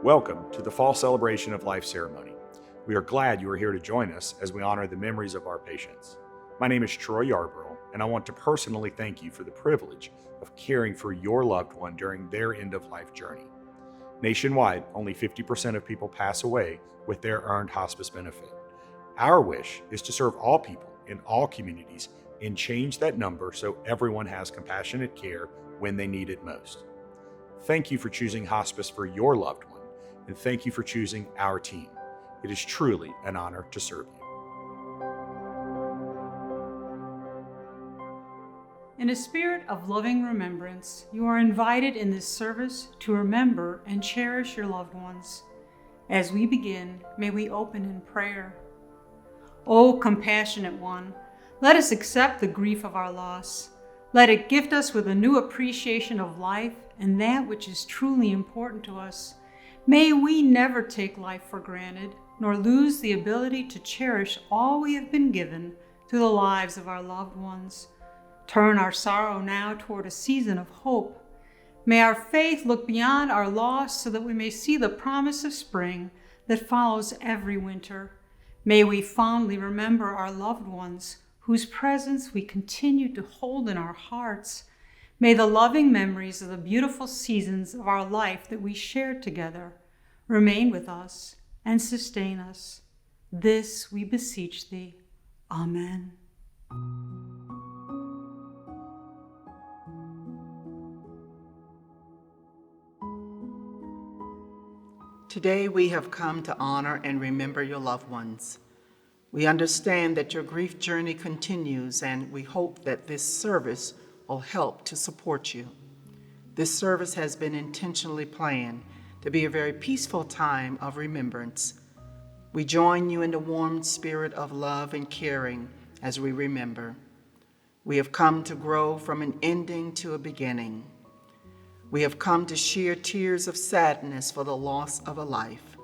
Welcome to the Fall Celebration of Life ceremony. We are glad you are here to join us as we honor the memories of our patients. My name is Troy Yarborough, and I want to personally thank you for the privilege of caring for your loved one during their end-of-life journey. Nationwide, only 50% of people pass away with their earned hospice benefit. Our wish is to serve all people in all communities and change that number so everyone has compassionate care when they need it most. Thank you for choosing hospice for your loved one, and thank you for choosing our team. It is truly an honor to serve you. In a spirit of loving remembrance, you are invited in this service to remember and cherish your loved ones. As we begin, may we open in prayer. O compassionate one, let us accept the grief of our loss. Let it gift us with a new appreciation of life and that which is truly important to us. May we never take life for granted, nor lose the ability to cherish all we have been given through the lives of our loved ones. Turn our sorrow now toward a season of hope. May our faith look beyond our loss so that we may see the promise of spring that follows every winter. May we fondly remember our loved ones whose presence we continue to hold in our hearts. May the loving memories of the beautiful seasons of our life that we shared together remain with us and sustain us. This we beseech thee. Amen. Today we have come to honor and remember your loved ones. We understand that your grief journey continues, and we hope that this service will help to support you. This service has been intentionally planned to be a very peaceful time of remembrance. We join you in the warm spirit of love and caring as we remember. We have come to grow from an ending to a beginning. We have come to share tears of sadness for the loss of a life.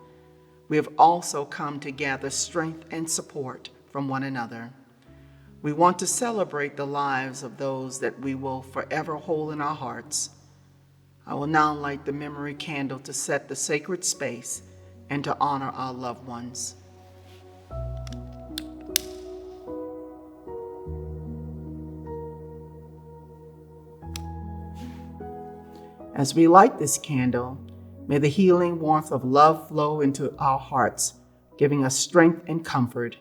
We have also come to gather strength and support from one another. We want to celebrate the lives of those that we will forever hold in our hearts. I will now light the memory candle to set the sacred space and to honor our loved ones. As we light this candle, may the healing warmth of love flow into our hearts, giving us strength and comfort.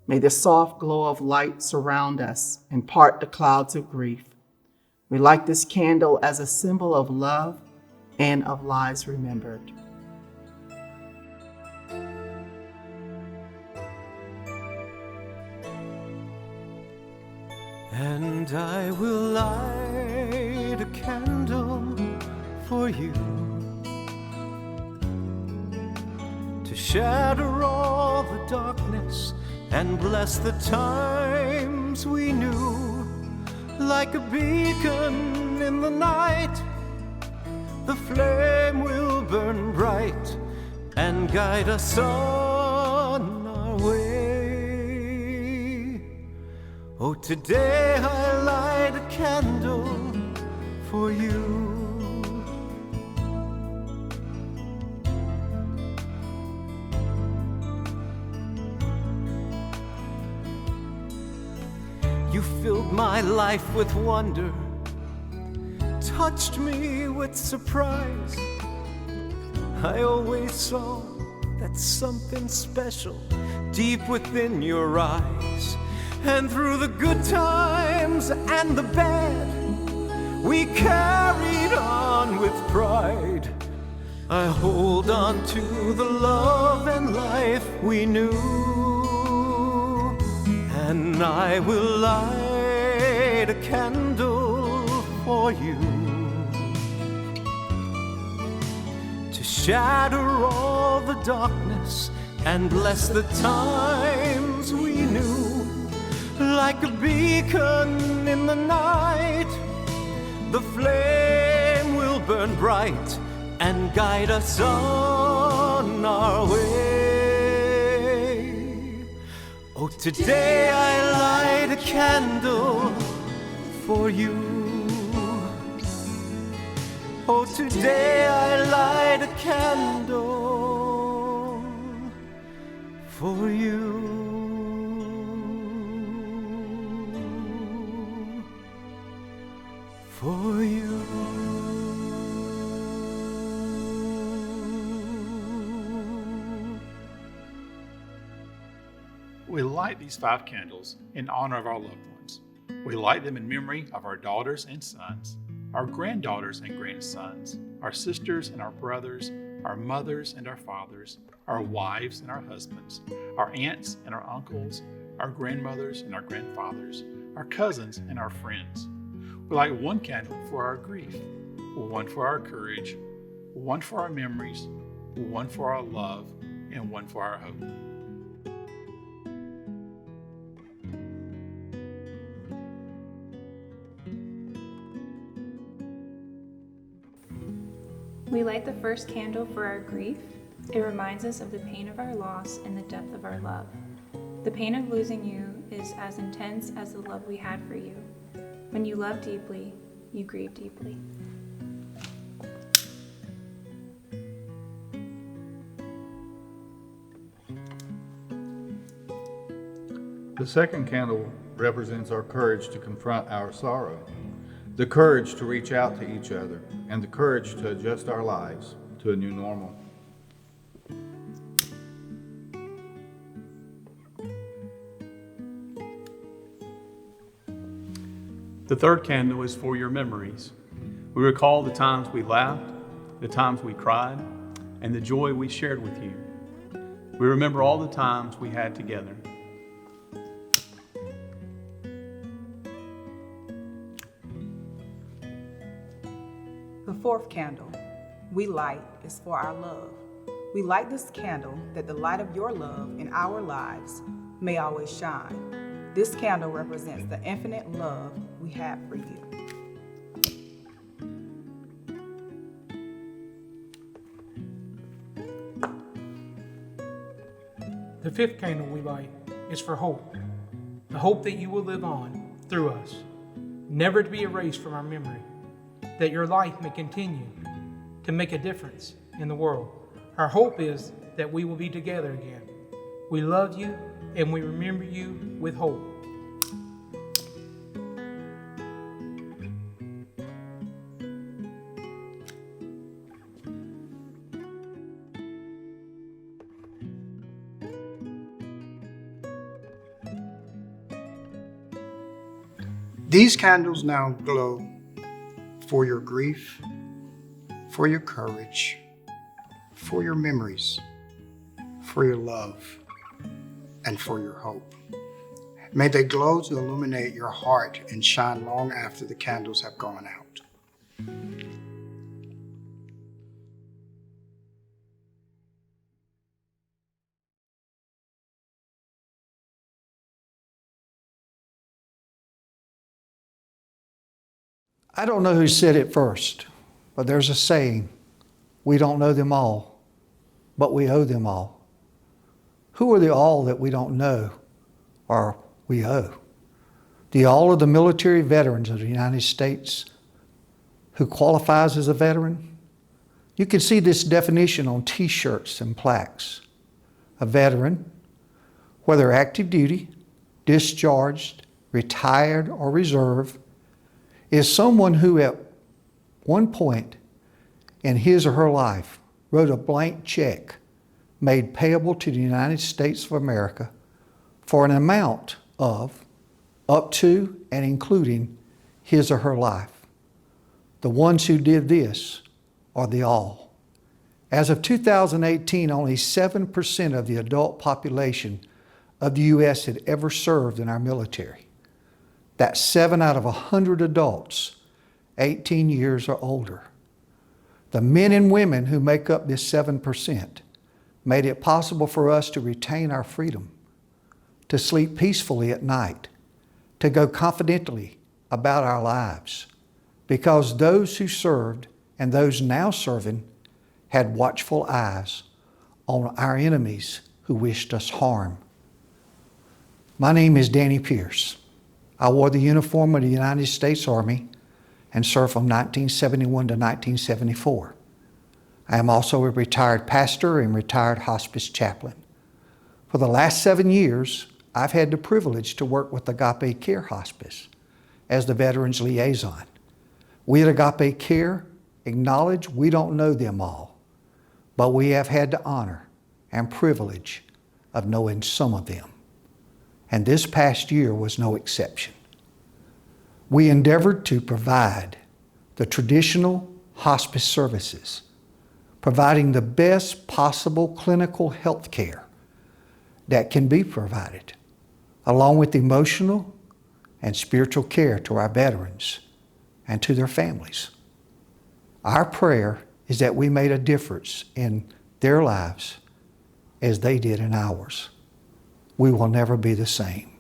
May the soft glow of light surround us and part the clouds of grief. We light this candle as a symbol of love and of lives remembered. And I will light a candle for you to shatter all the darkness and bless the times we knew. Like a beacon in the night, the flame will burn bright and guide us on our way. Oh, today I light a candle for you. You filled my life with wonder, touched me with surprise. I always saw that something special deep within your eyes. And through the good times and the bad, we carried on with pride. I hold on to the love and life we knew. And I will light a candle for you to shatter all the darkness and bless the times we knew. Like a beacon in the night, the flame will burn bright and guide us on our way. Oh, today I light a candle for you. Oh, today I light a candle for you. For you. We light these 5 candles in honor of our loved ones. We light them in memory of our daughters and sons, our granddaughters and grandsons, our sisters and our brothers, our mothers and our fathers, our wives and our husbands, our aunts and our uncles, our grandmothers and our grandfathers, our cousins and our friends. We light 1 candle for our grief, 1 for our courage, 1 for our memories, 1 for our love, and 1 for our hope. We light the first candle for our grief. It reminds us of the pain of our loss and the depth of our love. The pain of losing you is as intense as the love we had for you. When you love deeply, you grieve deeply. The second candle represents our courage to confront our sorrow, the courage to reach out to each other, and the courage to adjust our lives to a new normal. The third candle is for your memories. We recall the times we laughed, the times we cried, and the joy we shared with you. We remember all the times we had together. The fourth candle we light is for our love. We light this candle that the light of your love in our lives may always shine. This candle represents the infinite love we have for you. The fifth candle we light is for hope, the hope that you will live on through us, never to be erased from our memory, that your life may continue to make a difference in the world. Our hope is that we will be together again. We love you and we remember you with hope. These candles now glow for your grief, for your courage, for your memories, for your love, and for your hope. May they glow to illuminate your heart and shine long after the candles have gone out. I don't know who said it first, but there's a saying, we don't know them all, but we owe them all. Who are the all that we don't know or we owe? The all of the military veterans of the United States who qualifies as a veteran? You can see this definition on t-shirts and plaques. A veteran, whether active duty, discharged, retired, or reserve, is someone who at one point in his or her life wrote a blank check made payable to the United States of America for an amount of up to and including his or her life. The ones who did this are the all. As of 2018, only 7% of the adult population of the U.S. had ever served in our military. That's 7 out of 100 adults, 18 years or older. The men and women who make up this 7% made it possible for us to retain our freedom, to sleep peacefully at night, to go confidently about our lives, because those who served and those now serving had watchful eyes on our enemies who wished us harm. My name is Danny Pierce. I wore the uniform of the United States Army, and served from 1971 to 1974. I am also a retired pastor and retired hospice chaplain. For the last 7 years, I've had the privilege to work with Agape Care Hospice as the Veterans Liaison. We at Agape Care acknowledge we don't know them all, but we have had the honor and privilege of knowing some of them. And this past year was no exception. We endeavored to provide the traditional hospice services, providing the best possible clinical health care that can be provided, along with emotional and spiritual care to our veterans and to their families. Our prayer is that we made a difference in their lives as they did in ours. We will never be the same.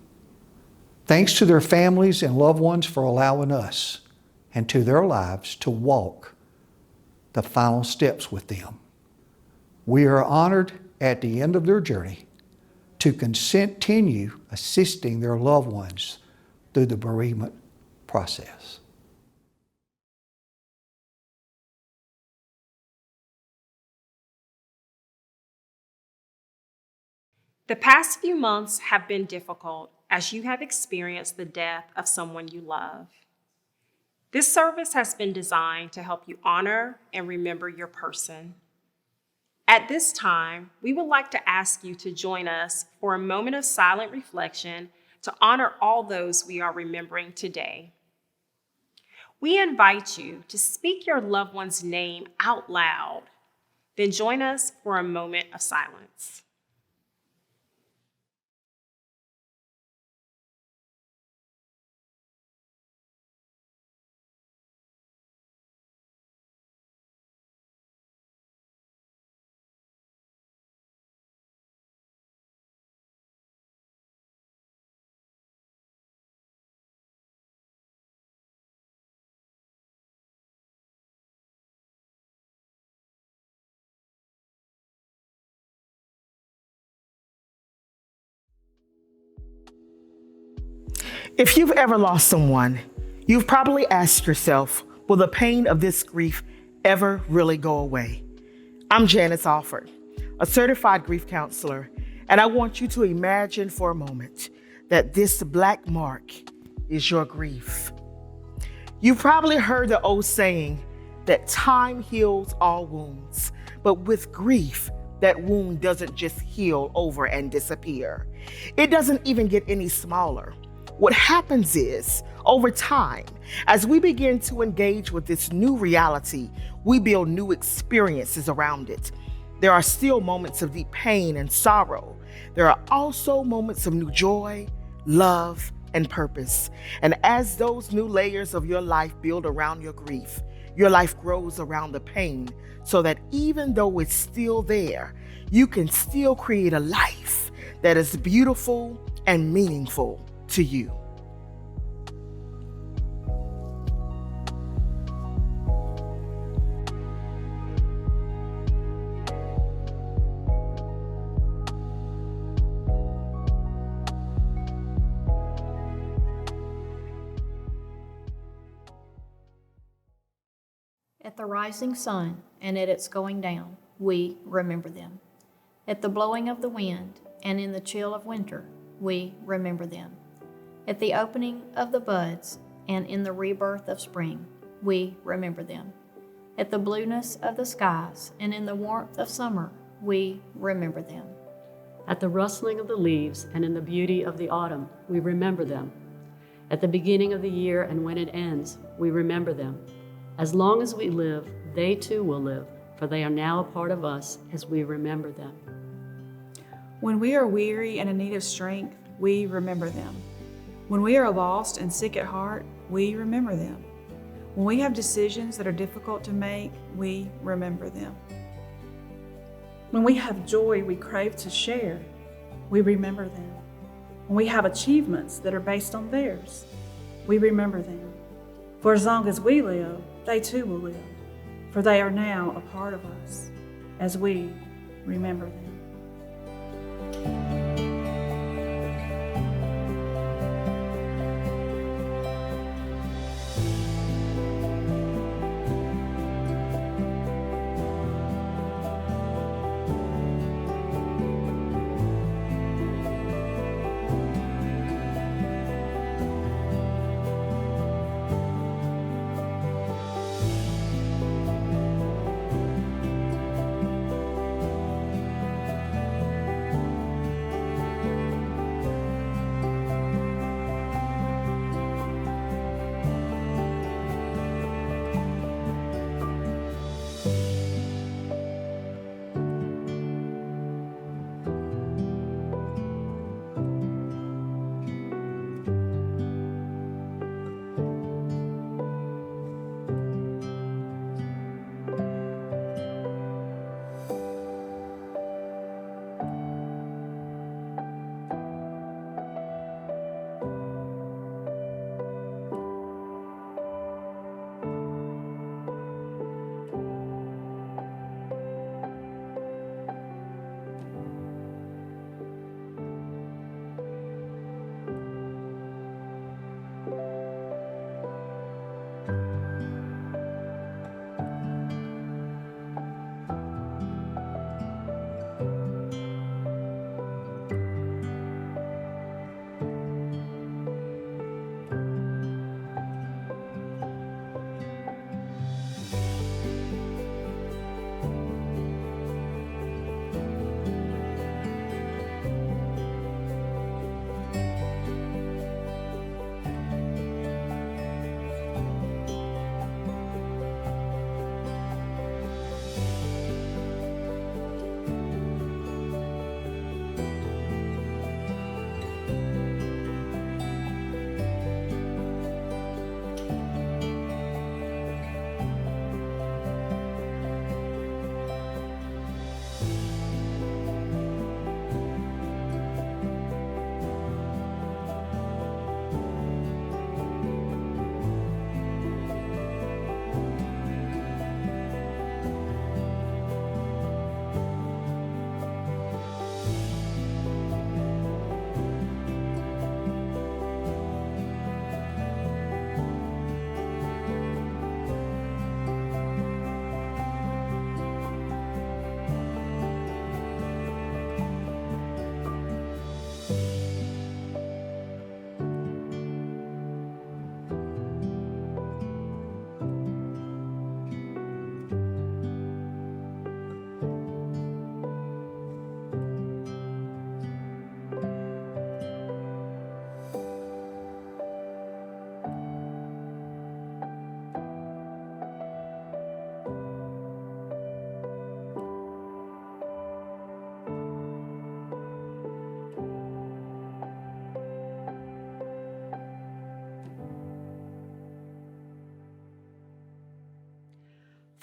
Thanks to their families and loved ones for allowing us and to their lives to walk the final steps with them. We are honored at the end of their journey to continue assisting their loved ones through the bereavement process. The past few months have been difficult as you have experienced the death of someone you love. This service has been designed to help you honor and remember your person. At this time, we would like to ask you to join us for a moment of silent reflection to honor all those we are remembering today. We invite you to speak your loved one's name out loud, then join us for a moment of silence. If you've ever lost someone, you've probably asked yourself, will the pain of this grief ever really go away? I'm Janice Alford, a certified grief counselor, and I want you to imagine for a moment that this black mark is your grief. You've probably heard the old saying that time heals all wounds, but with grief, that wound doesn't just heal over and disappear. It doesn't even get any smaller. What happens is, over time, as we begin to engage with this new reality, we build new experiences around it. There are still moments of deep pain and sorrow. There are also moments of new joy, love, and purpose. And as those new layers of your life build around your grief, your life grows around the pain, so that even though it's still there, you can still create a life that is beautiful and meaningful to you. At the rising sun and at its going down, we remember them. At the blowing of the wind and in the chill of winter, we remember them. At the opening of the buds and in the rebirth of spring, we remember them. At the blueness of the skies and in the warmth of summer, we remember them. At the rustling of the leaves and in the beauty of the autumn, we remember them. At the beginning of the year and when it ends, we remember them. As long as we live, they too will live, for they are now a part of us as we remember them. When we are weary and in need of strength, we remember them. When we are lost and sick at heart, we remember them. When we have decisions that are difficult to make, we remember them. When we have joy we crave to share, we remember them. When we have achievements that are based on theirs, we remember them. For as long as we live, they too will live, for they are now a part of us as we remember them.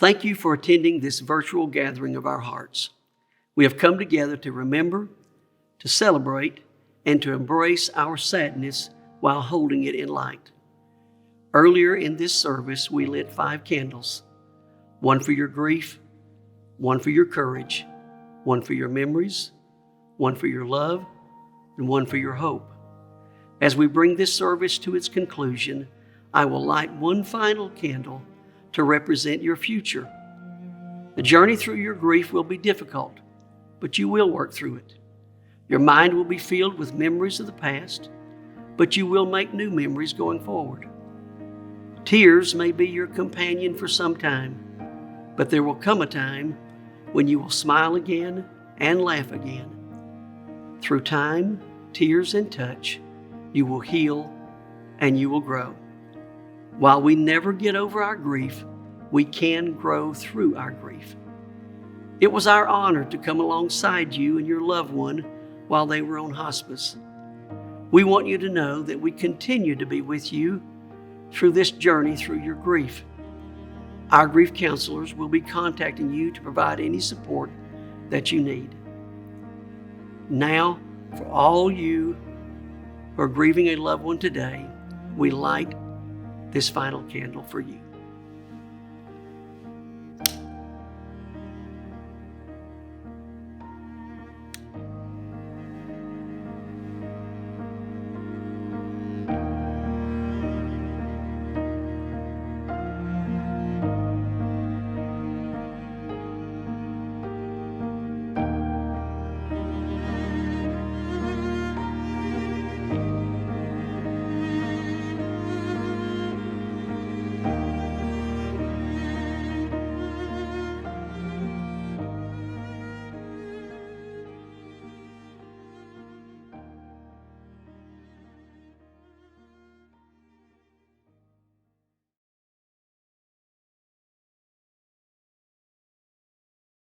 Thank you for attending this virtual gathering of our hearts. We have come together to remember, to celebrate, and to embrace our sadness while holding it in light. Earlier in this service, we lit 5 candles, one for your grief, one for your courage, one for your memories, one for your love, and one for your hope. As we bring this service to its conclusion, I will light one final candle to represent your future. The journey through your grief will be difficult, but you will work through it. Your mind will be filled with memories of the past, but you will make new memories going forward. Tears may be your companion for some time, but there will come a time when you will smile again and laugh again. Through time, tears, and touch, you will heal and you will grow. While we never get over our grief, we can grow through our grief. It was our honor to come alongside you and your loved one while they were on hospice. We want you to know that we continue to be with you through this journey through your grief. Our grief counselors will be contacting you to provide any support that you need. Now, for all you who are grieving a loved one today, we light this final candle for you.